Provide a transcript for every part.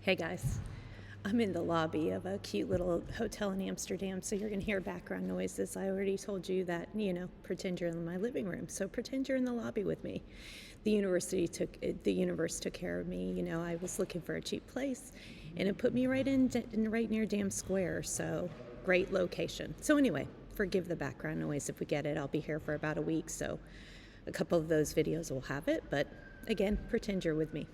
Hey guys, I'm in the lobby of a cute little hotel in Amsterdam, so you're gonna hear background noises. I already told you that, pretend you're in my living room, so pretend you're in the lobby with me. The universe took care of me. I was looking for a cheap place, and it put me right near Dam Square, so great location. So anyway, forgive the background noise if we get it. I'll be here for about a week, so a couple of those videos will have it, but again, pretend you're with me.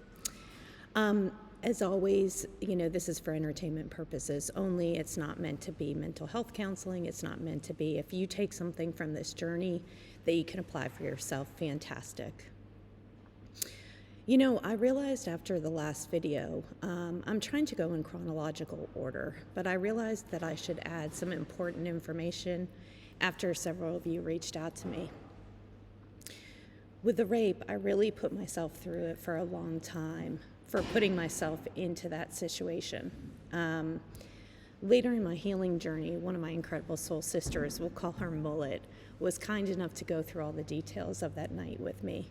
As always, this is for entertainment purposes only. It's not meant to be mental health counseling. It's not meant to be, if you take something from this journey that you can apply for yourself, fantastic. I realized after the last video, I'm trying to go in chronological order, but I realized that I should add some important information after several of you reached out to me. With the rape, I really put myself through it for a long time, for putting myself into that situation. Later in my healing journey, one of my incredible soul sisters, we'll call her Mullet, was kind enough to go through all the details of that night with me.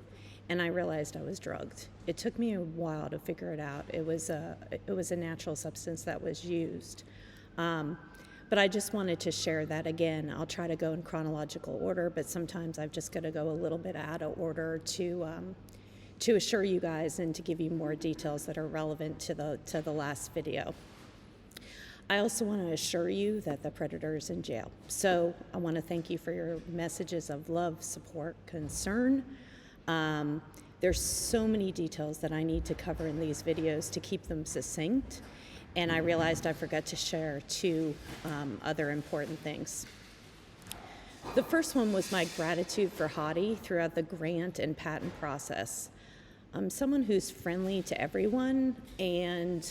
And I realized I was drugged. It took me a while to figure it out. It was a natural substance that was used. But I just wanted to share that again. I'll try to go in chronological order, but sometimes I've just got to go a little bit out of order to assure you guys and to give you more details that are relevant to the last video. I also want to assure you that the predator is in jail. So I want to thank you for your messages of love, support, concern. There's so many details that I need to cover in these videos to keep them succinct. And I realized I forgot to share two other important things. The first one was my gratitude for Hadi throughout the grant and patent process. I'm someone who's friendly to everyone, and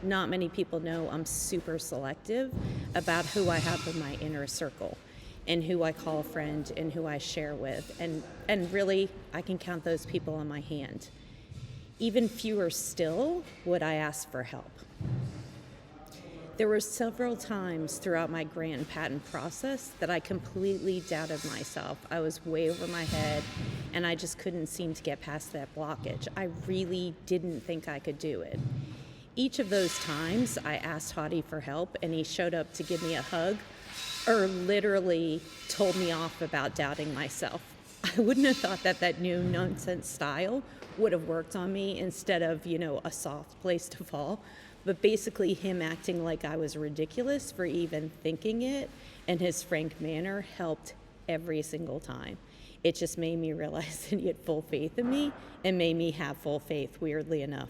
not many people know I'm super selective about who I have in my inner circle and who I call a friend and who I share with. And really, I can count those people on my hand. Even fewer still would I ask for help. There were several times throughout my grant and patent process that I completely doubted myself. I was way over my head, and I just couldn't seem to get past that blockage. I really didn't think I could do it. Each of those times, I asked Hadi for help, and he showed up to give me a hug, or literally told me off about doubting myself. I wouldn't have thought that new nonsense style would have worked on me instead of, a soft place to fall. But basically him acting like I was ridiculous for even thinking it, and his frank manner helped every single time. It just made me realize that he had full faith in me and made me have full faith, weirdly enough.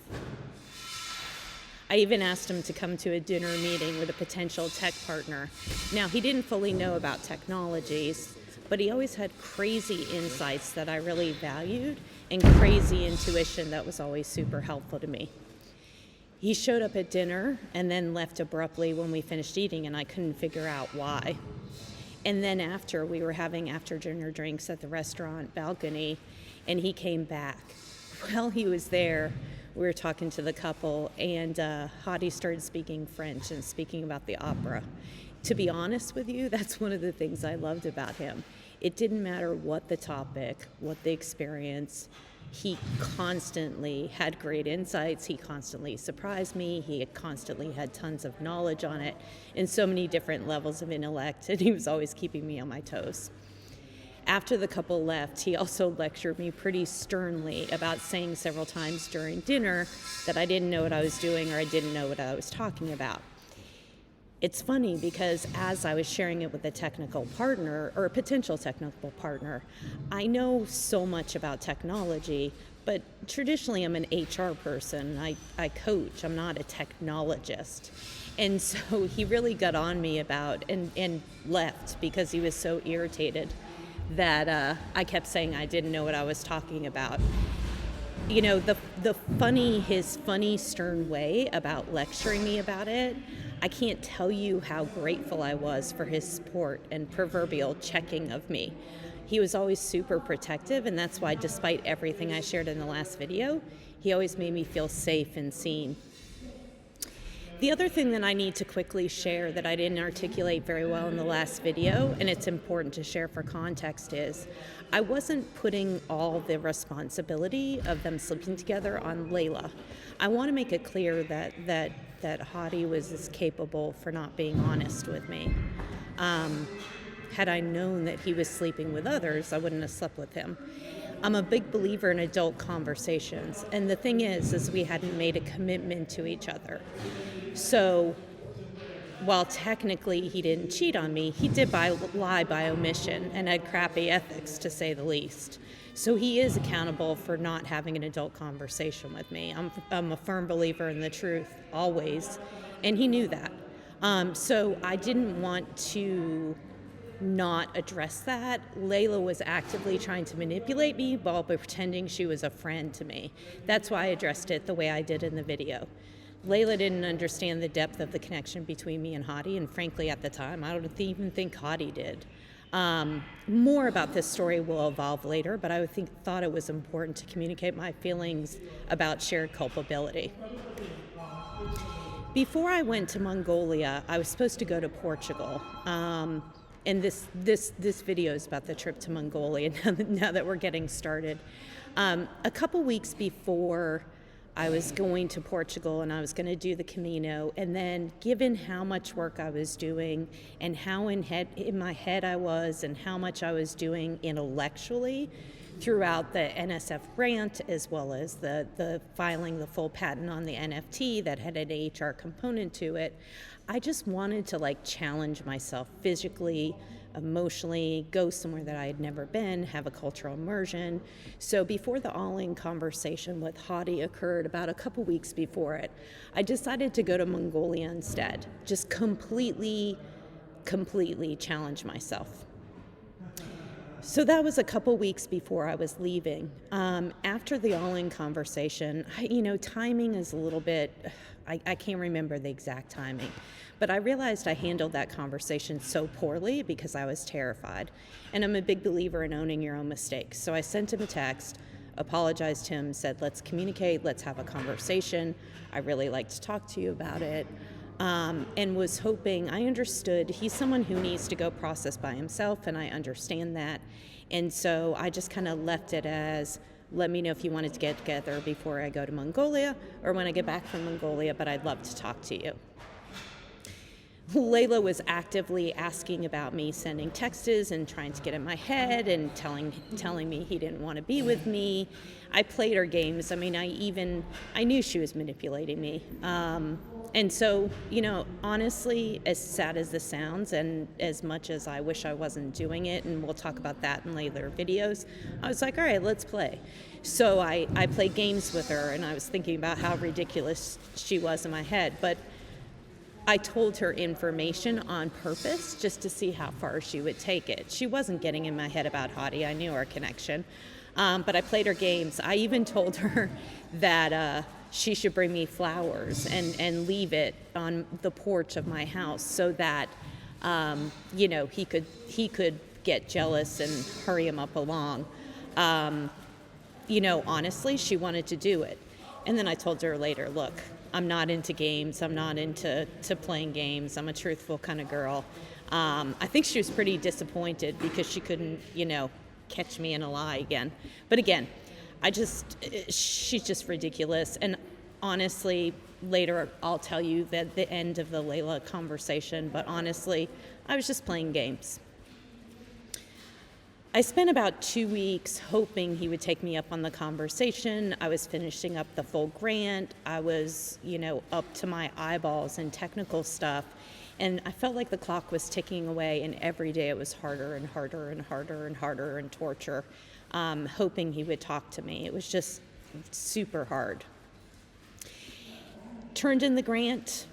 I even asked him to come to a dinner meeting with a potential tech partner. Now, he didn't fully know about technologies, but he always had crazy insights that I really valued and crazy intuition that was always super helpful to me. He showed up at dinner and then left abruptly when we finished eating, and I couldn't figure out why. And then after, we were having after-dinner drinks at the restaurant balcony, and he came back. While he was there, we were talking to the couple, and Hadi started speaking French and speaking about the opera. To be honest with you, that's one of the things I loved about him. It didn't matter what the topic, what the experience. He constantly had great insights. He constantly surprised me. He constantly had tons of knowledge on it and so many different levels of intellect, and he was always keeping me on my toes. After the couple left, he also lectured me pretty sternly about saying several times during dinner that I didn't know what I was doing or I didn't know what I was talking about. It's funny because as I was sharing it with a technical partner or a potential technical partner, I know so much about technology, but traditionally I'm an HR person. I coach. I'm not a technologist. And so he really got on me about and left because he was so irritated that I kept saying I didn't know what I was talking about. His funny, stern way about lecturing me about it, I can't tell you how grateful I was for his support and proverbial checking of me. He was always super protective, and that's why despite everything I shared in the last video, he always made me feel safe and seen. The other thing that I need to quickly share that I didn't articulate very well in the last video, and it's important to share for context, is I wasn't putting all the responsibility of them sleeping together on Layla. I want to make it clear that Hadi was as capable for not being honest with me. Had I known that he was sleeping with others, I wouldn't have slept with him. I'm a big believer in adult conversations, and the thing is we hadn't made a commitment to each other. So while technically he didn't cheat on me, he did lie by omission and had crappy ethics, to say the least. So he is accountable for not having an adult conversation with me. I'm a firm believer in the truth, always, and he knew that. So I didn't want to not address that. Layla was actively trying to manipulate me while pretending she was a friend to me. That's why I addressed it the way I did in the video. Layla didn't understand the depth of the connection between me and Hadi, and frankly at the time, I don't even think Hadi did. More about this story will evolve later, but I thought it was important to communicate my feelings about shared culpability. Before I went to Mongolia, I was supposed to go to Portugal. And this video is about the trip to Mongolia now that we're getting started. A couple weeks before I was going to Portugal and I was going to do the Camino, and then given how much work I was doing and how in my head I was and how much I was doing intellectually throughout the NSF grant, as well as the filing the full patent on the NFT that had an HR component to it, I just wanted to challenge myself physically, emotionally, go somewhere that I had never been, have a cultural immersion. So before the all-in conversation with Hadi occurred, about a couple weeks before it, I decided to go to Mongolia instead, just completely challenge myself. So that was a couple weeks before I was leaving. After the all-in conversation, timing is a little bit, I can't remember the exact timing, but I realized I handled that conversation so poorly because I was terrified. And I'm a big believer in owning your own mistakes. So I sent him a text, apologized to him, said, let's communicate, let's have a conversation. I really like to talk to you about it. And was hoping, I understood he's someone who needs to go process by himself, and I understand that. And so I just kind of left it as, let me know if you wanted to get together before I go to Mongolia or when I get back from Mongolia, but I'd love to talk to you. Layla was actively asking about me, sending texts and trying to get in my head and telling me he didn't want to be with me. I played her games. I mean, I knew she was manipulating me. And so, honestly, as sad as this sounds, and as much as I wish I wasn't doing it, and we'll talk about that in later videos, I was like, all right, let's play. So I played games with her, and I was thinking about how ridiculous she was in my head. But I told her information on purpose just to see how far she would take it. She wasn't getting in my head about Hadi. I knew our connection. But I played her games. I even told her that she should bring me flowers and leave it on the porch of my house so that, he could get jealous and hurry him up along. Honestly, she wanted to do it. And then I told her later, look, I'm not into games. I'm not into playing games. I'm a truthful kind of girl. I think she was pretty disappointed because she couldn't, catch me in a lie again. But again, she's just ridiculous. And honestly, later I'll tell you that the end of the Layla conversation, but honestly, I was just playing games. I spent about 2 weeks hoping he would take me up on the conversation. I was finishing up the full grant. I was, up to my eyeballs in technical stuff. And I felt like the clock was ticking away, and every day it was harder and harder and harder and harder and torture, hoping he would talk to me. It was just super hard. Turned in the grant,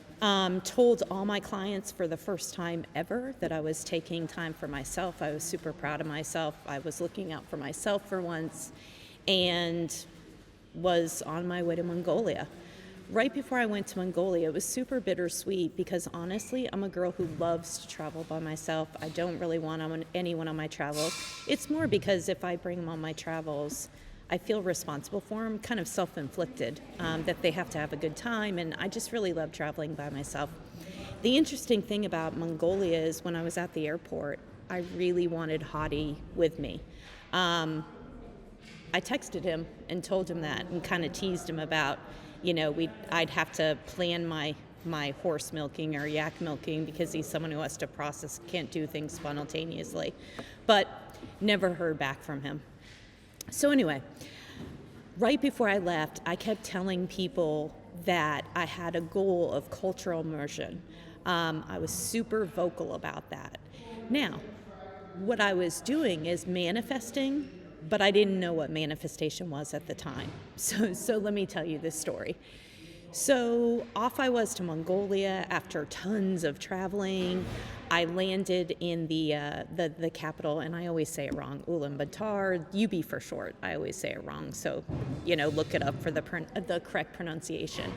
told all my clients for the first time ever that I was taking time for myself. I was super proud of myself. I was looking out for myself for once, and was on my way to Mongolia. Right before I went to Mongolia, it was super bittersweet because honestly, I'm a girl who loves to travel by myself. I don't really want anyone on my travels. It's more because if I bring them on my travels, I feel responsible for them, kind of self-inflicted, that they have to have a good time, and I just really love traveling by myself. The interesting thing about Mongolia is when I was at the airport, I really wanted Hadi with me. I texted him and told him that and kind of teased him about, I'd have to plan my horse milking or yak milking because he's someone who has to process, can't do things spontaneously. But never heard back from him. So anyway, right before I left, I kept telling people that I had a goal of cultural immersion. I was super vocal about that. Now, what I was doing is manifesting, but I didn't know what manifestation was at the time. So let me tell you this story. So off I was to Mongolia after tons of traveling. I landed in the capital, and I always say it wrong, Ulaanbaatar, UB for short. I always say it wrong, so look it up for the correct pronunciation.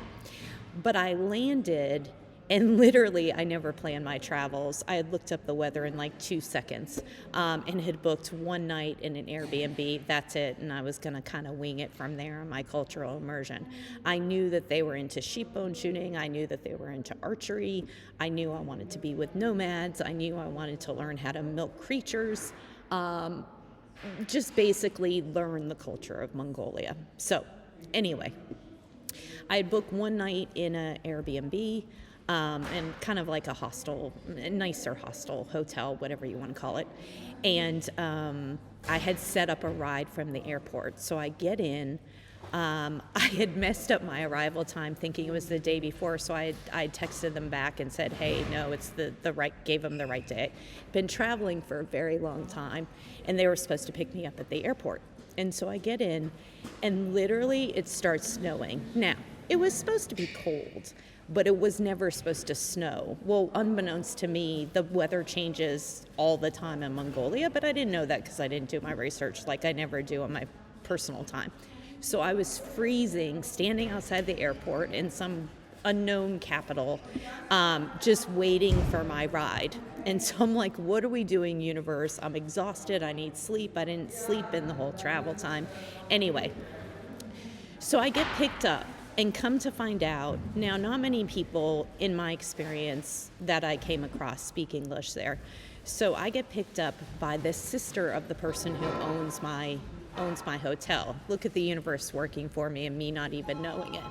But I landed, and literally I never planned my travels. I had looked up the weather in like 2 seconds, and had booked one night in an Airbnb. That's it, and I was going to kind of wing it from there on my cultural immersion. I knew that they were into sheep bone shooting. I knew that they were into archery. I knew I wanted to be with nomads. I knew I wanted to learn how to milk creatures. Just basically learn the culture of Mongolia. So anyway, I had booked one night in an Airbnb, and kind of like a hostel, a nicer hostel, hotel, whatever you want to call it. And I had set up a ride from the airport. So I get in. I had messed up my arrival time thinking it was the day before, so I texted them back and said, hey, no, it's the right, gave them the right day. Been traveling for a very long time, and they were supposed to pick me up at the airport. And so I get in, and literally it starts snowing. Now, it was supposed to be cold, but it was never supposed to snow. Well, unbeknownst to me, the weather changes all the time in Mongolia, but I didn't know that because I didn't do my research like I never do on my personal time. So I was freezing, standing outside the airport in some unknown capital, just waiting for my ride. And so I'm like, what are we doing, universe? I'm exhausted. I need sleep. I didn't sleep in the whole travel time. Anyway, so I get picked up. And come to find out, now not many people in my experience that I came across speak English there. So I get picked up by the sister of the person who owns my hotel. Look at the universe working for me and me not even knowing it.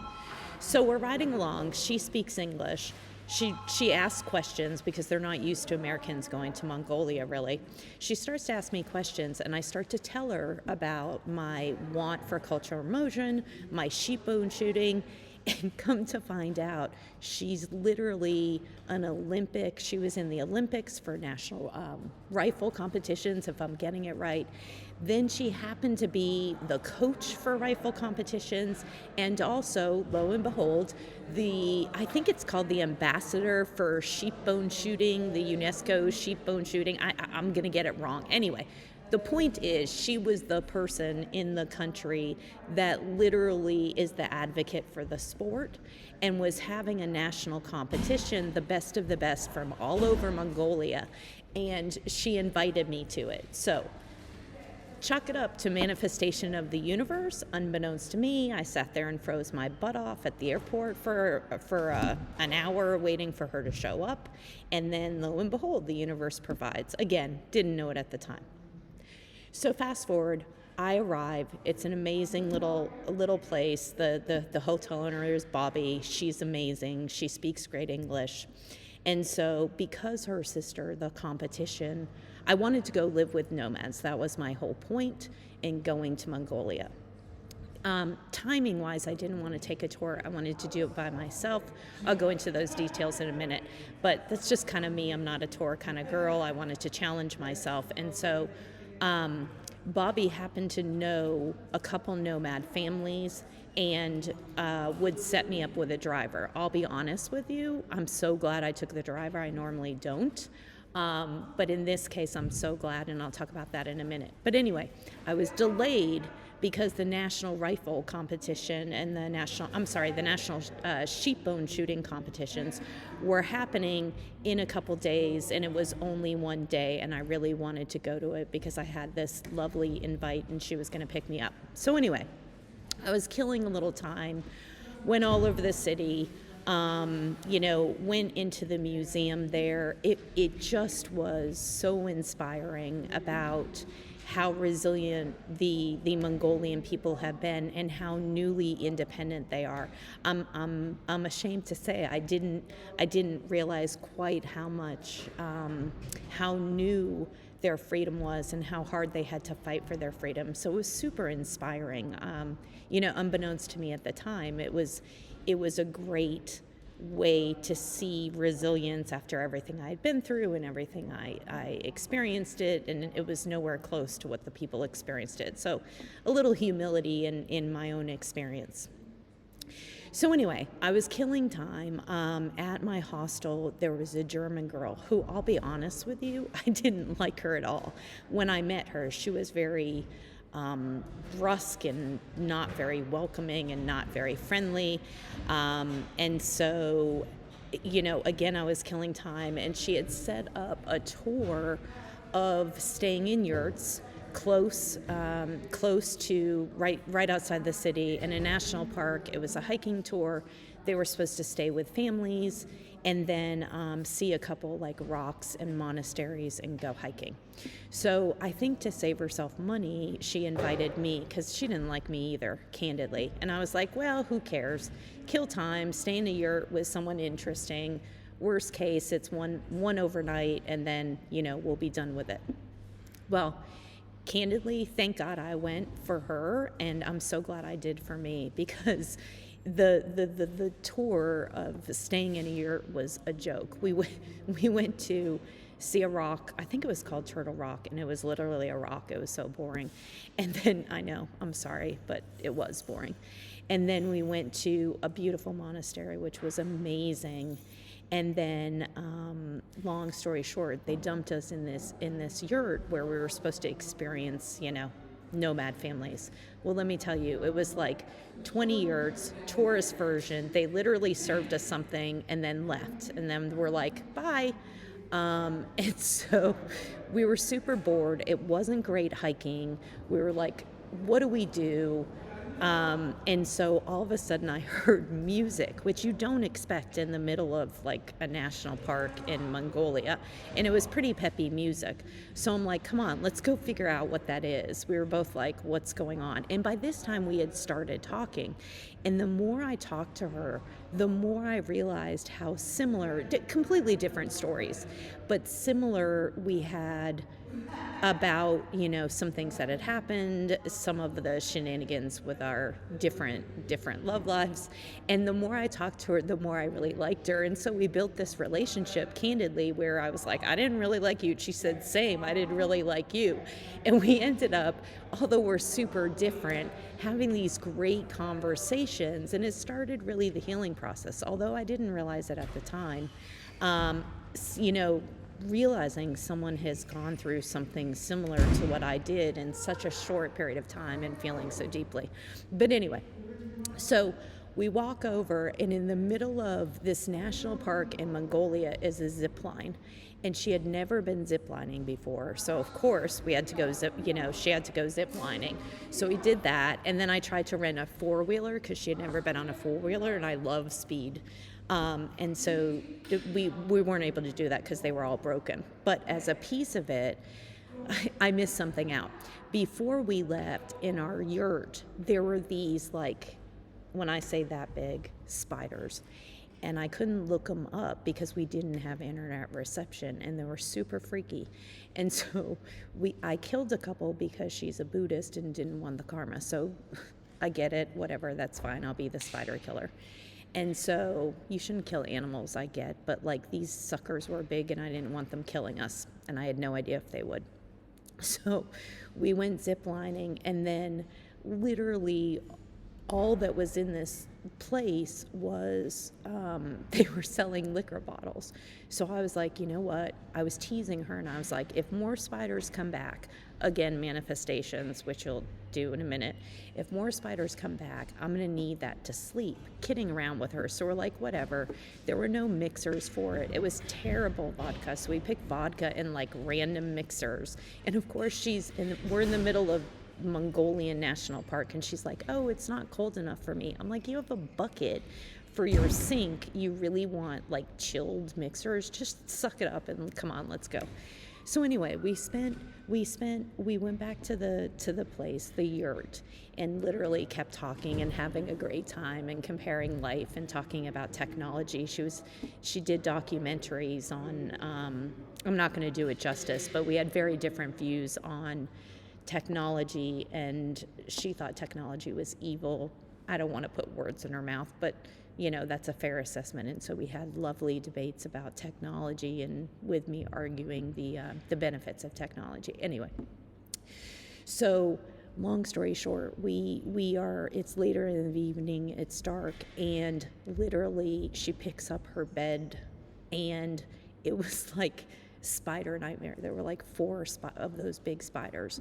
So we're riding along. She speaks English. She asks questions because they're not used to Americans going to Mongolia, really. She starts to ask me questions, and I start to tell her about my want for cultural immersion, my sheep bone shooting, and come to find out, she's literally an Olympic. She was in the Olympics for national rifle competitions, if I'm getting it right. Then she happened to be the coach for rifle competitions, and also, lo and behold, I think it's called the ambassador for sheep bone shooting, the UNESCO sheep bone shooting. I'm going to get it wrong. Anyway, the point is, she was the person in the country that literally is the advocate for the sport and was having a national competition, the best of the best from all over Mongolia, and she invited me to it. So chalk it up to manifestation of the universe. Unbeknownst to me, I sat there and froze my butt off at the airport for an hour waiting for her to show up, and then lo and behold, the universe provides. Again, didn't know it at the time. So fast forward, I arrive. It's an amazing little place. The hotel owner is Bobby. She's amazing. She speaks great English. And so because her sister, the competition, I wanted to go live with nomads. That was my whole point in going to Mongolia. Timing-wise, I didn't want to take a tour. I wanted to do it by myself. I'll go into those details in a minute. But that's just kind of me. I'm not a tour kind of girl. I wanted to challenge myself. And so Bobby happened to know a couple nomad families and would set me up with a driver. I'll be honest with you, I'm so glad I took the driver. I normally don't. But in this case, I'm so glad, and I'll talk about that in a minute. But anyway, I was delayed because the national rifle competition and the national sheep bone shooting competitions were happening in a couple days, and it was only one day, and I really wanted to go to it because I had this lovely invite and she was going to pick me up. So anyway, I was killing a little time, went all over the city, went into the museum there. It just was so inspiring about how resilient the Mongolian people have been and how newly independent they are. I'm ashamed to say I didn't realize quite how much how new their freedom was and how hard they had to fight for their freedom. So it was super inspiring. Unbeknownst to me at the time, it was a great way to see resilience after everything I had been through and everything I experienced it, and it was nowhere close to what the people experienced it. So a little humility in my own experience. So anyway, I was killing time. At my hostel, there was a German girl who, I'll be honest with you, I didn't like her at all. When I met her, she was very brusque and not very welcoming and not very friendly. And so, again, I was killing time, and she had set up a tour of staying in yurts close to right outside the city in a national park. It was a hiking tour. They were supposed to stay with families and then see a couple like rocks and monasteries and go hiking. So I think to save herself money, she invited me because she didn't like me either, candidly. And I was like, well, who cares? Kill time, stay in a yurt with someone interesting. Worst case, it's one overnight, and then, we'll be done with it. Well, candidly, thank God I went for her, and I'm so glad I did for me, because the tour of staying in a yurt was a joke. We went to see a rock. I think it was called Turtle Rock, and it was literally a rock. It was so boring. And then, I know, I'm sorry, but it was boring. And then we went to a beautiful monastery, which was amazing. And then, long story short, they dumped us in this yurt where we were supposed to experience, nomad families. Well, let me tell you, it was like 20 yurts, tourist version. They literally served us something and then left. And then we're like, bye. And so we were super bored. It wasn't great hiking. We were like, what do we do? And so all of a sudden I heard music, which you don't expect in the middle of like a national park in Mongolia. And it was pretty peppy music. So I'm like, come on, let's go figure out what that is. We were both like, what's going on? And by this time we had started talking. And the more I talked to her, the more I realized how similar, completely different stories, but similar we had about, some things that had happened, some of the shenanigans with our different love lives. And the more I talked to her, the more I really liked her. And so we built this relationship, candidly, where I was like, I didn't really like you. She said, same, I didn't really like you. And we ended up, although we're super different, having these great conversations. And it started really the healing process, although I didn't realize it at the time. Realizing someone has gone through something similar to what I did in such a short period of time and feeling so deeply. But anyway, so we walk over, and in the middle of this national park in Mongolia is a zip line. And she had never been zip lining before. So of course we had to go she had to go zip lining. So we did that. And then I tried to rent a 4-wheeler because she had never been on a 4-wheeler, and I love speed. And so we weren't able to do that because they were all broken. But as a piece of it, I missed something out. Before we left, in our yurt, there were these, like, when I say that big, spiders. And I couldn't look them up because we didn't have internet reception, and they were super freaky. And so I killed a couple because she's a Buddhist and didn't want the karma. So I get it, whatever, that's fine. I'll be the spider killer. And so you shouldn't kill animals, I get, but like these suckers were big and I didn't want them killing us, and I had no idea if they would. So we went zip lining, and then literally all that was in this place was, they were selling liquor bottles. So I was like, you know what? I was teasing her and I was like, if more spiders come back, again, manifestations, which you'll do in a minute, if more spiders come back, I'm going to need that to sleep, kidding around with her. So we're like, whatever. There were no mixers for it. It was terrible vodka. So we picked vodka in like random mixers. And of course, we're in the middle of Mongolian National Park, and she's like, oh, it's not cold enough for me. I'm like, you have a bucket for your sink. You really want like chilled mixers? Just suck it up and come on, let's go. So anyway, we went back to the place, the yurt, and literally kept talking and having a great time and comparing life and talking about technology. She did documentaries on, I'm not going to do it justice, but we had very different views on technology, and she thought technology was evil. I don't want to put words in her mouth, but that's a fair assessment. And so we had lovely debates about technology, and with me arguing the benefits of technology. Anyway, so long story short, it's later in the evening, it's dark, and literally she picks up her bed, and it was like spider nightmare. There were like 4 of those big spiders.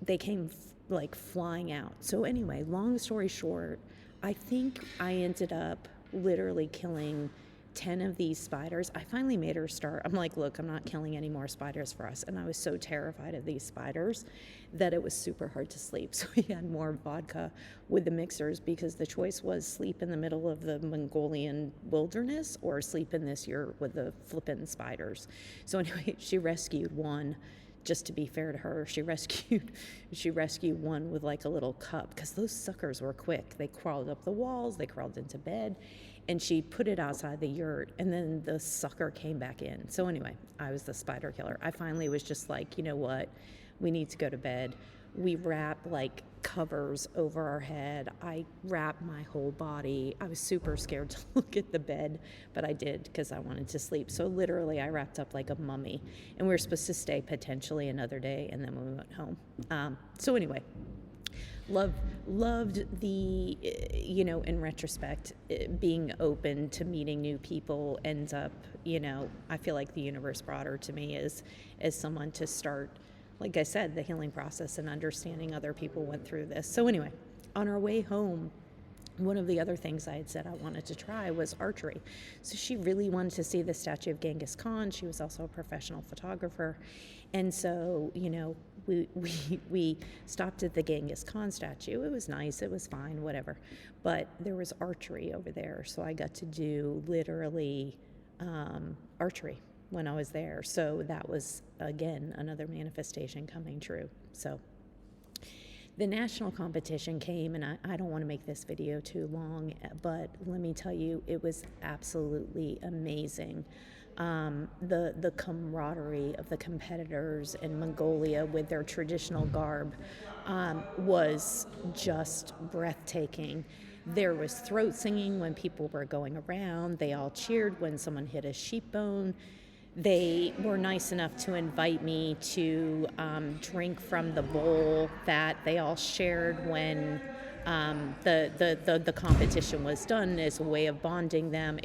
They came like flying out. So anyway, long story short, I think I ended up literally killing 10 of these spiders. I finally made her start. I'm like, look, I'm not killing any more spiders for us. And I was so terrified of these spiders that it was super hard to sleep. So we had more vodka with the mixers, because the choice was sleep in the middle of the Mongolian wilderness or sleep in this yurt with the flippin' spiders. So anyway, she rescued one. Just to be fair to her, she rescued one with like a little cup, because those suckers were quick. They crawled up the walls, they crawled into bed, and she put it outside the yurt, and then the sucker came back in. So anyway, I was the spider killer. I finally was just like, you know what? We need to go to bed. We wrap like covers over our head. I wrapped my whole body. I was super scared to look at the bed, but I did because I wanted to sleep. So literally I wrapped up like a mummy, and we were supposed to stay potentially another day, and then we went home. So anyway, loved the, in retrospect, being open to meeting new people ends up, I feel like the universe brought her to me as someone to start, like I said, the healing process and understanding other people went through this. So anyway, on our way home, one of the other things I had said I wanted to try was archery. So she really wanted to see the statue of Genghis Khan. She was also a professional photographer. And so, we stopped at the Genghis Khan statue. It was nice, it was fine, whatever. But there was archery over there. So I got to do literally archery when I was there. So that was, again, another manifestation coming true. So the national competition came, and I don't want to make this video too long, but let me tell you, it was absolutely amazing. The camaraderie of the competitors in Mongolia with their traditional garb was just breathtaking. There was throat singing when people were going around. They all cheered when someone hit a sheep bone. They were nice enough to invite me to drink from the bowl that they all shared when the competition was done, as a way of bonding them.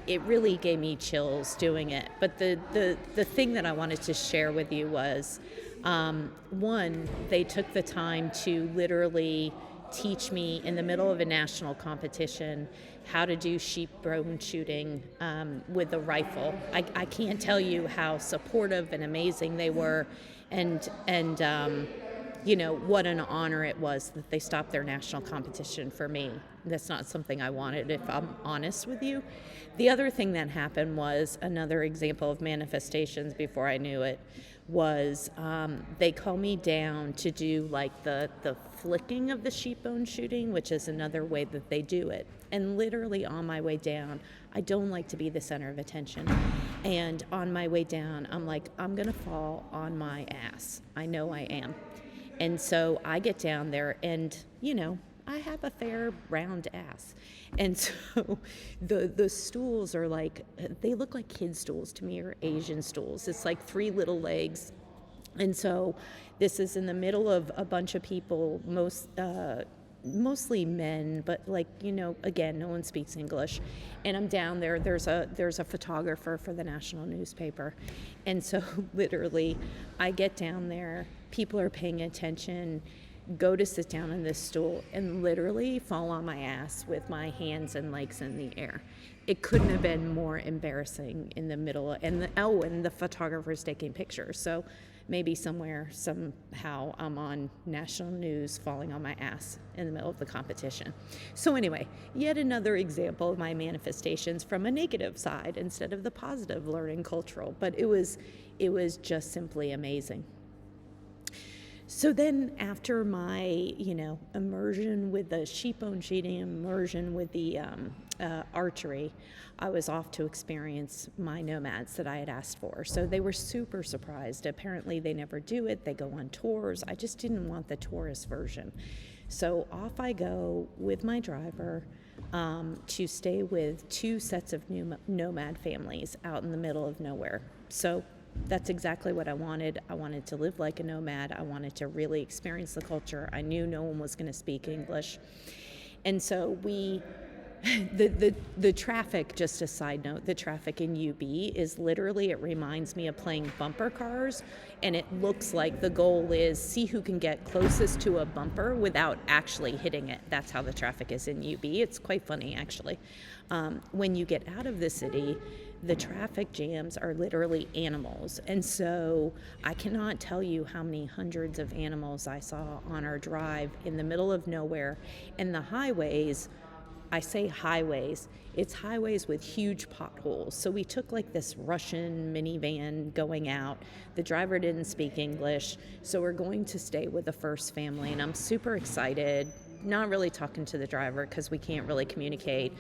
It really gave me chills doing it. But the thing that I wanted to share with you was, one, they took the time to literally teach me in the middle of a national competition how to do sheep bone shooting with a rifle. I can't tell you how supportive and amazing they were, and what an honor it was that they stopped their national competition for me. That's not something I wanted, if I'm honest with you. The other thing that happened was another example of manifestations before I knew it was they call me down to do like the flicking of the sheep bone shooting, which is another way that they do it. And literally on my way down, I don't like to be the center of attention. And on my way down, I'm like, I'm gonna fall on my ass. I know I am. And so I get down there, and I have a fair round ass. And so the stools are like, they look like kid stools to me, or Asian stools. It's like 3 little legs. And so this is in the middle of a bunch of people, most mostly men, but like, again, no one speaks English. And I'm down there, there's a photographer for the national newspaper. And so literally I get down there, people are paying attention, go to sit down in this stool, and literally fall on my ass with my hands and legs in the air. It couldn't have been more embarrassing in the middle, and the photographer's taking pictures. So maybe somehow I'm on national news falling on my ass in the middle of the competition. So anyway, yet another example of my manifestations from a negative side instead of the positive learning cultural. But it was just simply amazing. So then after my, immersion with the sheep bone sheeting, immersion with the archery, I was off to experience my nomads that I had asked for. So they were super surprised. Apparently they never do it. They go on tours. I just didn't want the tourist version. So off I go with my driver to stay with 2 sets of nomad families out in the middle of nowhere. So that's exactly what I wanted. I wanted to live like a nomad. I wanted to really experience the culture. I knew no one was going to speak English. And so the traffic, just a side note, the traffic in UB is literally, it reminds me of playing bumper cars, and it looks like the goal is see who can get closest to a bumper without actually hitting it. That's how the traffic is in UB. It's quite funny, actually. When you get out of the city, the traffic jams are literally animals. And so I cannot tell you how many hundreds of animals I saw on our drive in the middle of nowhere. And the highways, I say highways, it's highways with huge potholes. So we took like this Russian minivan going out. The driver didn't speak English. So we're going to stay with the first family, and I'm super excited. Not really talking to the driver because we can't really communicate.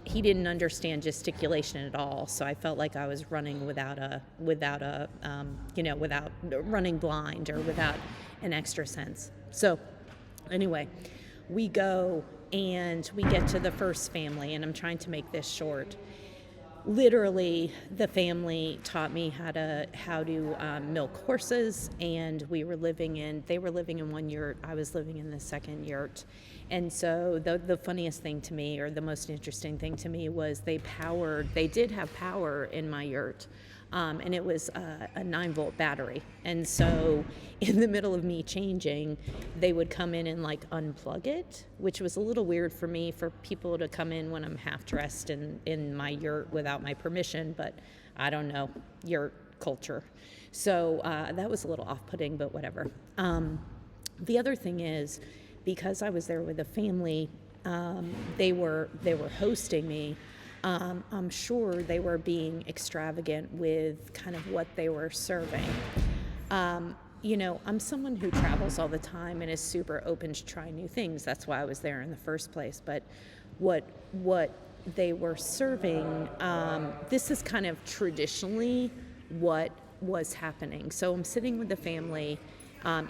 He didn't understand gesticulation at all, so I felt like I was running without running blind or without an extra sense. So anyway, we go and we get to the first family, and I'm trying to make this short. Literally, the family taught me how to milk horses, and they were living in one yurt. I was living in the second yurt. And so the funniest thing to me, or the most interesting thing to me, was they did have power in my yurt, and it was a 9-volt battery. And so in the middle of me changing, they would come in and like unplug it, which was a little weird for me, for people to come in when I'm half dressed in my yurt without my permission, but I don't know, yurt culture. So that was a little off-putting, but whatever. The other thing is, because I was there with a family, they were hosting me. I'm sure they were being extravagant with kind of what they were serving. I'm someone who travels all the time and is super open to try new things. That's why I was there in the first place. But what they were serving, this is kind of traditionally what was happening. So I'm sitting with the family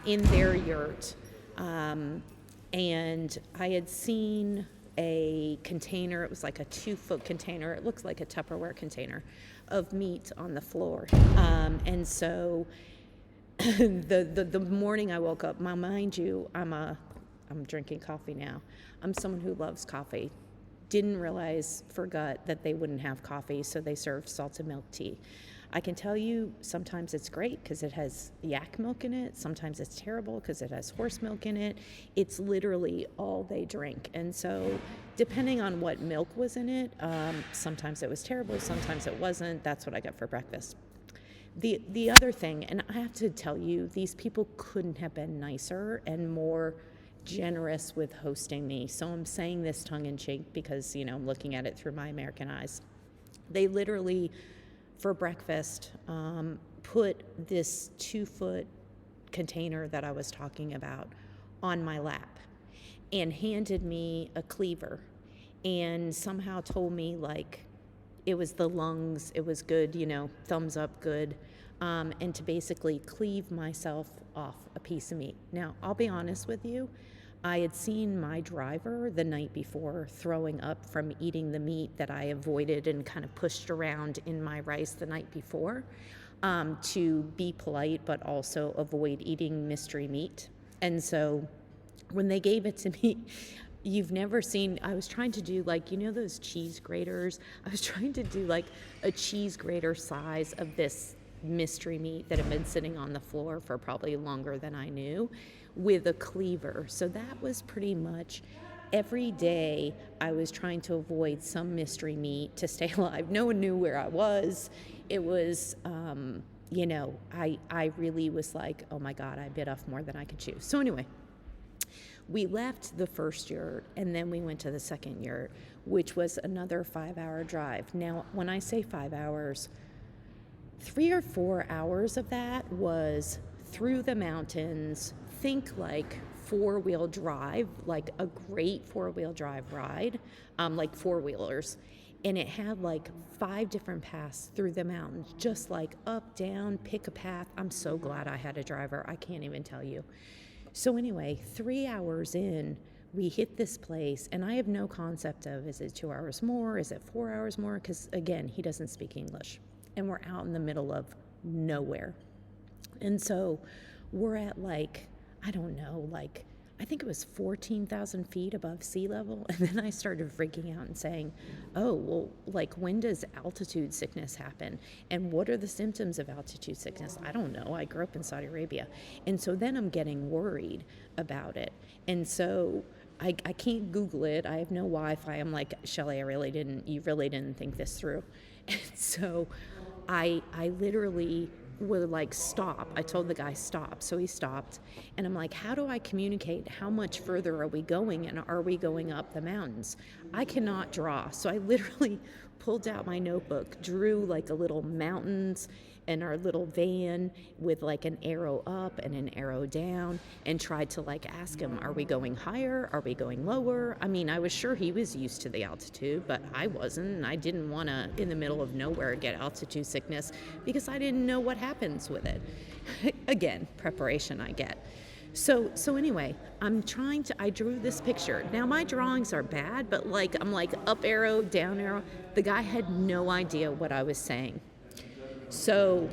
in their yurt, and I had seen a container. It was like a 2-foot container. It looks like a Tupperware container of meat on the floor. And so the morning I woke up, mind you, I'm drinking coffee now. I'm someone who loves coffee. Forgot that they wouldn't have coffee, so they served salted milk tea. I can tell you sometimes it's great because it has yak milk in it. Sometimes it's terrible because it has horse milk in it. It's literally all they drink. And so depending on what milk was in it, sometimes it was terrible, sometimes it wasn't. That's what I got for breakfast. The other thing, and I have to tell you, these people couldn't have been nicer and more generous with hosting me. So I'm saying this tongue-in-cheek because, I'm looking at it through my American eyes. They literally, for breakfast, put this 2-foot container that I was talking about on my lap and handed me a cleaver and somehow told me like it was the lungs, it was good, thumbs up, good, and to basically cleave myself off a piece of meat. Now, I'll be honest with you, I had seen my driver the night before throwing up from eating the meat that I avoided and kind of pushed around in my rice the night before, to be polite but also avoid eating mystery meat. And so when they gave it to me, you've never seen, I was trying to do like, those cheese graters? I was trying to do like a cheese grater size of this mystery meat that had been sitting on the floor for probably longer than I knew with a cleaver. So that was pretty much every day I was trying to avoid some mystery meat to stay alive. No one knew where I was. It was, I really was like, oh my God, I bit off more than I could chew. So anyway, we left the first yurt and then we went to the second yurt, which was another 5-hour drive. Now, when I say 5 hours, 3 or 4 hours of that was through the mountains. Think like 4-wheel drive, like a great 4-wheel drive ride, like 4-wheelers. And it had like 5 different paths through the mountains, just like up, down, pick a path. I'm so glad I had a driver. I can't even tell you. So anyway, 3 hours in, we hit this place, and I have no concept of, is it 2 hours more? Is it 4 hours more? Because again, he doesn't speak English. And we're out in the middle of nowhere. And so we're at like, I don't know, like, I think it was 14,000 feet above sea level. And then I started freaking out and saying, oh, well, like, when does altitude sickness happen? And what are the symptoms of altitude sickness? I don't know. I grew up in Saudi Arabia. And so then I'm getting worried about it. And so I can't Google it. I have no Wi-Fi. I'm like, Shelley, you really didn't think this through. And so I literally were like, stop. I told the guy, stop. So he stopped. And I'm like, how do I communicate? How much further are we going? And are we going up the mountains? I cannot draw. So I literally pulled out my notebook, drew like a little mountains and our little van with like an arrow up and an arrow down, and tried to like ask him, are we going higher? Are we going lower? I mean, I was sure he was used to the altitude, but I wasn't. And I didn't want to, in the middle of nowhere, get altitude sickness because I didn't know what happens with it. Again, preparation I get. So anyway, I drew this picture. Now my drawings are bad, but like, I'm like up arrow, down arrow. The guy had no idea what I was saying. So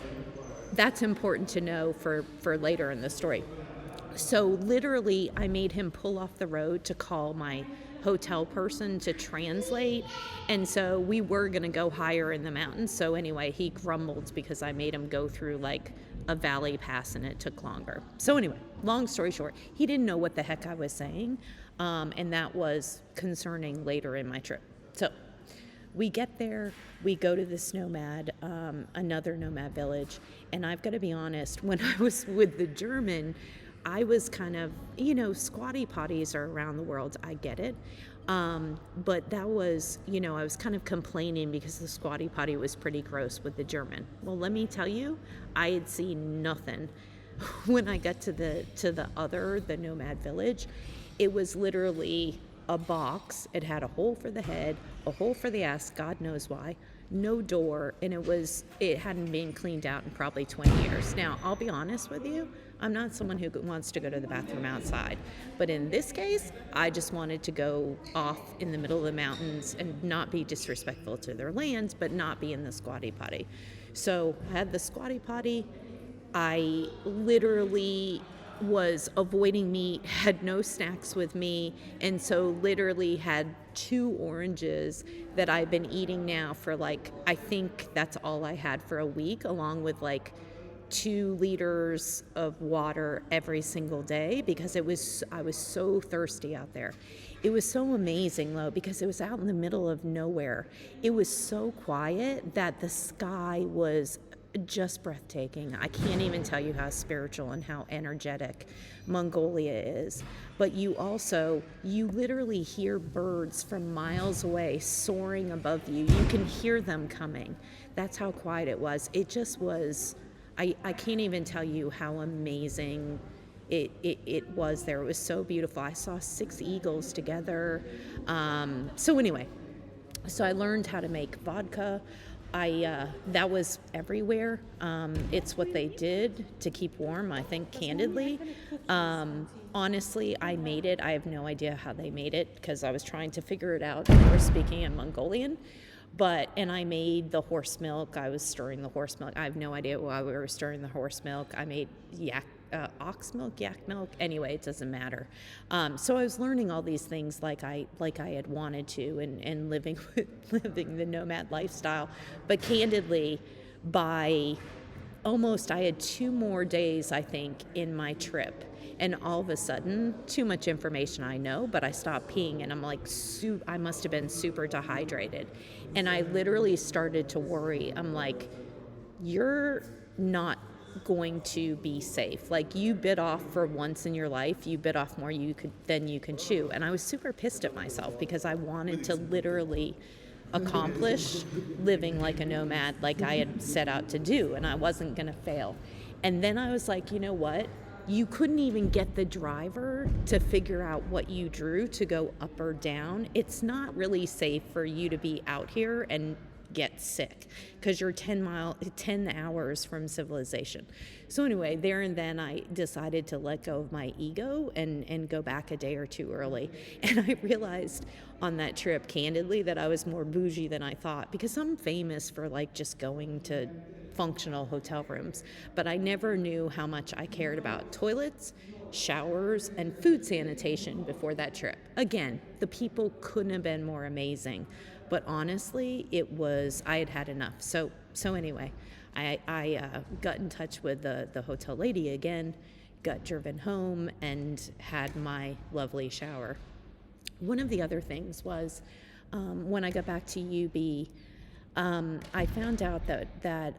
that's important to know for later in the story. So literally I made him pull off the road to call my hotel person to translate. And so we were going to go higher in the mountains. So anyway, he grumbled because I made him go through like a valley pass and it took longer. So anyway, long story short, he didn't know what the heck I was saying. And that was concerning later in my trip. So we get there, we go to this nomad, another nomad village, and I've got to be honest, when I was with the German, I was kind of, squatty potties are around the world, I get it, but that was, I was kind of complaining because the squatty potty was pretty gross with the German. Well, let me tell you, I had seen nothing. When I got to the nomad village, it was literally a box. It had a hole for the head, a hole for the ass, God knows why, no door, and it hadn't been cleaned out in probably 20 years. Now, I'll be honest with you, I'm not someone who wants to go to the bathroom outside, but in this case, I just wanted to go off in the middle of the mountains and not be disrespectful to their lands, but not be in the squatty potty. So I had the squatty potty. I literally was avoiding meat, had no snacks with me, and so literally had 2 oranges that I've been eating now for like, I think that's all I had for a week, along with like 2 liters of water every single day because I was so thirsty out there. It was so amazing though because it was out in the middle of nowhere. It was so quiet that the sky was just breathtaking. I can't even tell you how spiritual and how energetic Mongolia is. But you literally hear birds from miles away soaring above you. You can hear them coming. That's how quiet it was. It just was, I can't even tell you how amazing it was there. It was so beautiful. I saw 6 eagles together. So anyway, so I learned how to make vodka. That was everywhere. It's what they did to keep warm, I think, candidly. Honestly, I made it. I have no idea how they made it because I was trying to figure it out. They were speaking in Mongolian. And I made the horse milk. I was stirring the horse milk. I have no idea why we were stirring the horse milk. I made yak ox milk, yak milk. Anyway, it doesn't matter. So I was learning all these things like I had wanted to, and living living the nomad lifestyle. But candidly, by almost, I had 2 more days, I think, in my trip. And all of a sudden, too much information, I know, but I stopped peeing, and I'm like, I must have been super dehydrated. And I literally started to worry. I'm like, you're not going to be safe. Like, you bit off for once in your life, you bit off more than you can chew. And I was super pissed at myself because I wanted to literally accomplish living like a nomad, like I had set out to do, and I wasn't going to fail. And then I was like, you know what? You couldn't even get the driver to figure out what you drew to go up or down. It's not really safe for you to be out here and get sick because you're 10 hours from civilization. So anyway, there and then I decided to let go of my ego and go back a day or two early. And I realized on that trip, candidly, that I was more bougie than I thought, because I'm famous for like just going to functional hotel rooms, but I never knew how much I cared about toilets, showers, and food sanitation before that trip. Again, the people couldn't have been more amazing, but honestly, I had had enough. So anyway, I got in touch with the hotel lady again, got driven home, and had my lovely shower. One of the other things was when I got back to UB, I found out that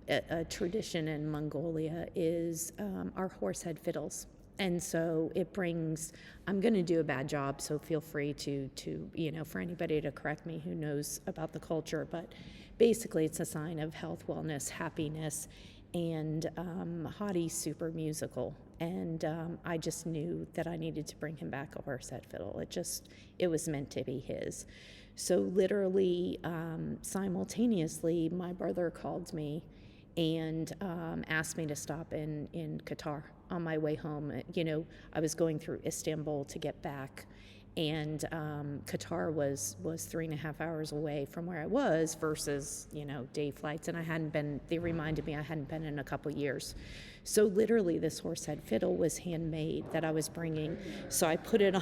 a tradition in Mongolia is our horse head fiddles. And so it brings, I'm going to do a bad job, so feel free to for anybody to correct me who knows about the culture, but basically it's a sign of health, wellness, happiness, and Hadi's super musical. And I just knew that I needed to bring him back a horse head fiddle. It was meant to be his. So literally, simultaneously, my brother called me and asked me to stop in Qatar on my way home. I was going through Istanbul to get back, and Qatar was 3.5 hours away from where I was versus, day flights. And they reminded me I hadn't been in a couple years. So literally this horsehead fiddle was handmade that I was bringing. So I put it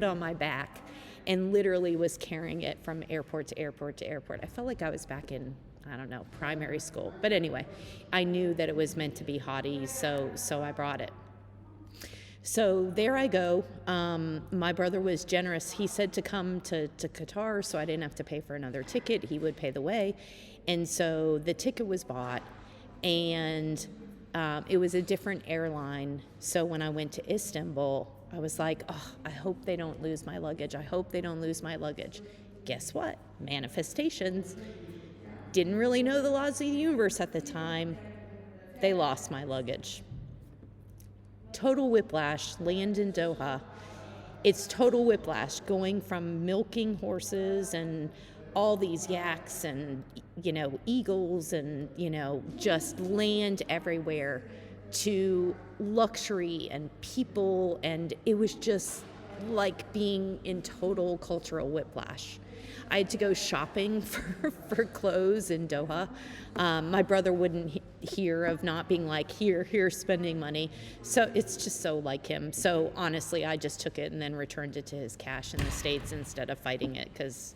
on my back and literally was carrying it from airport to airport to airport. I felt like I was back in, primary school. But anyway, I knew that it was meant to be Hadi, so I brought it. So there I go. My brother was generous. He said to come to Qatar so I didn't have to pay for another ticket. He would pay the way. And so the ticket was bought, and it was a different airline. So when I went to Istanbul, I was like, oh, I hope they don't lose my luggage. I hope they don't lose my luggage. Guess what? Manifestations. Didn't really know the laws of the universe at the time. They lost my luggage. Total whiplash, land in Doha. It's total whiplash going from milking horses and all these yaks and, eagles and, just land everywhere to luxury and people. And it was just like being in total cultural whiplash. I had to go shopping for clothes in Doha. My brother wouldn't hear of not being like, here, spending money. So it's just so like him. So honestly, I just took it and then returned it to his cash in the States instead of fighting it because,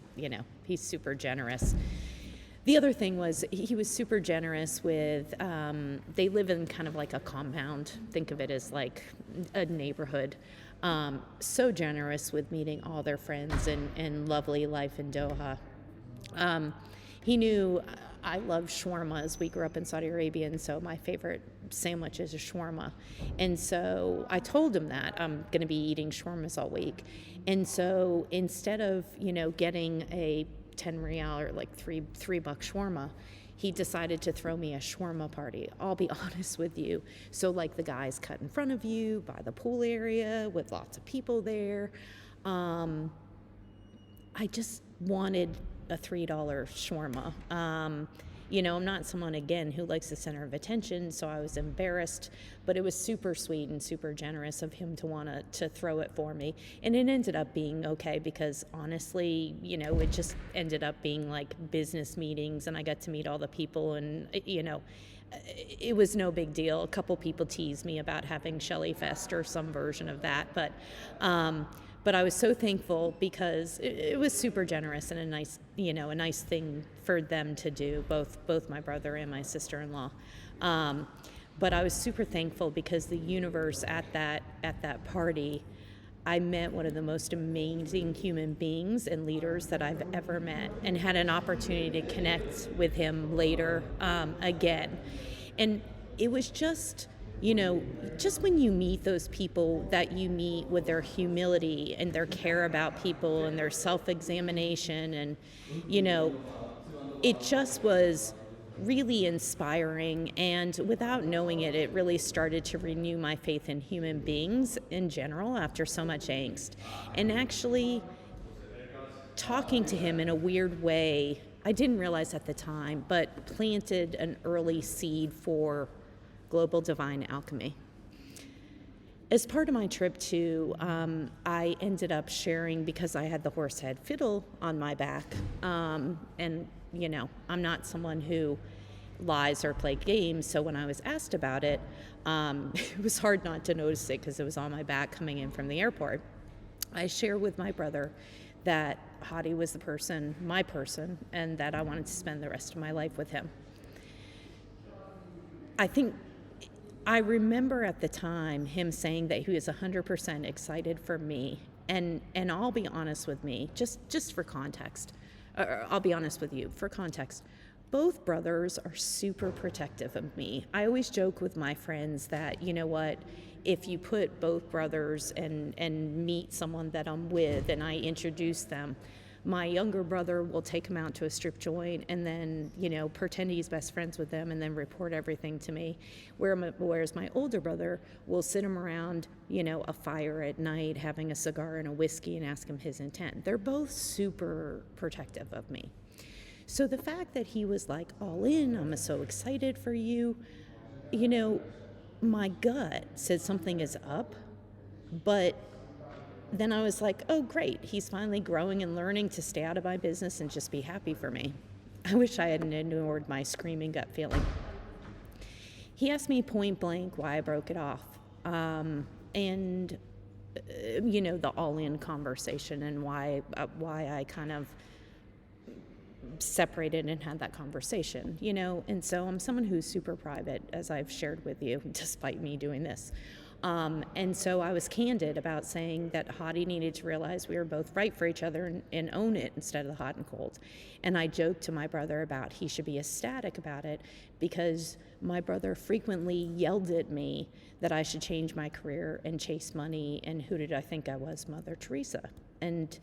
he's super generous. The other thing was he was super generous with, they live in kind of like a compound. Think of it as like a neighborhood. So generous with meeting all their friends and lovely life in Doha. He knew I love shawarmas. We grew up in Saudi Arabia, and so my favorite sandwich is a shawarma. And so I told him that I'm going to be eating shawarmas all week. And so instead of, getting a 10 rial or like $3 shawarma, he decided to throw me a shawarma party. I'll be honest with you. So like the guys cut in front of you by the pool area with lots of people there. I just wanted a $3 shawarma. I'm not someone, again, who likes the center of attention, so I was embarrassed, but it was super sweet and super generous of him to want to throw it for me. And it ended up being okay because, honestly, it just ended up being like business meetings, and I got to meet all the people, and, it was no big deal. A couple people teased me about having Shelley Fest or some version of that, but I was so thankful because it was super generous and a nice thing for them to do, both my brother and my sister-in-law. But I was super thankful because the universe at that party, I met one of the most amazing human beings and leaders that I've ever met, and had an opportunity to connect with him later again. And it was just when you meet those people that you meet with their humility and their care about people and their self-examination, and, it just was really inspiring. And without knowing it, it really started to renew my faith in human beings in general after so much angst. And actually, talking to him in a weird way, I didn't realize at the time, but planted an early seed for Global Divine Alchemy. As part of my trip too, I ended up sharing, because I had the horsehead fiddle on my back, and I'm not someone who lies or play games, so when I was asked about it, it was hard not to notice it because it was on my back coming in from the airport. I shared with my brother that Hadi was my person, and that I wanted to spend the rest of my life with him. I remember at the time him saying that he was 100% excited for me, and I'll be honest with me, just for context, I'll be honest with you, for context. Both brothers are super protective of me. I always joke with my friends that, if you put both brothers and meet someone that I'm with and I introduce them, my younger brother will take him out to a strip joint and then, pretend he's best friends with them and then report everything to me. Whereas my older brother will sit him around, a fire at night, having a cigar and a whiskey, and ask him his intent. They're both super protective of me. So the fact that he was like, all in, I'm so excited for you, my gut said something is up, but then I was like, oh, great, he's finally growing and learning to stay out of my business and just be happy for me. I wish I hadn't ignored my screaming gut feeling. He asked me point blank why I broke it off, and the all-in conversation, and why I kind of separated and had that conversation, and so I'm someone who's super private, as I've shared with you, despite me doing this. And so I was candid about saying that Hadi needed to realize we were both right for each other and own it instead of the hot and cold. And I joked to my brother about he should be ecstatic about it, because my brother frequently yelled at me that I should change my career and chase money, and who did I think I was? Mother Teresa. And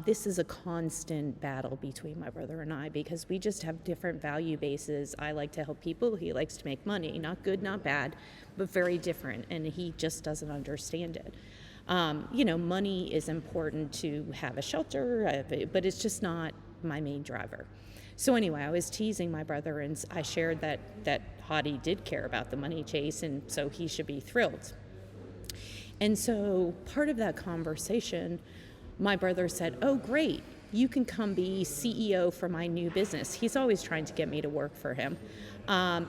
this is a constant battle between my brother and I, because we just have different value bases. I like to help people. He likes to make money. Not good, not bad, but very different. And he just doesn't understand it. Money is important to have a shelter, but it's just not my main driver. So anyway, I was teasing my brother, and I shared that Hadi did care about the money chase, and so he should be thrilled. And so part of that conversation, my brother said, oh, great, you can come be CEO for my new business. He's always trying to get me to work for him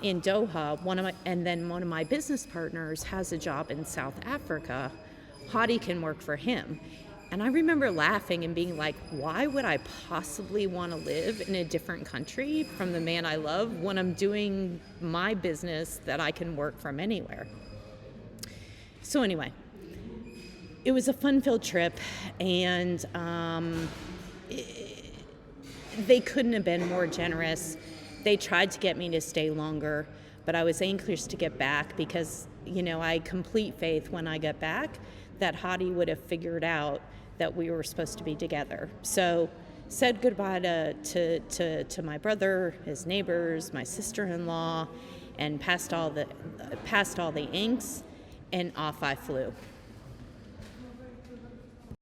in Doha. And then one of my business partners has a job in South Africa. Hadi can work for him. And I remember laughing and being like, why would I possibly want to live in a different country from the man I love when I'm doing my business that I can work from anywhere? So anyway, it was a fun-filled trip, and they couldn't have been more generous. They tried to get me to stay longer, but I was anxious to get back because, I had complete faith when I got back that Hadi would have figured out that we were supposed to be together. So said goodbye to my brother, his neighbors, my sister-in-law, and passed all the inks, and off I flew.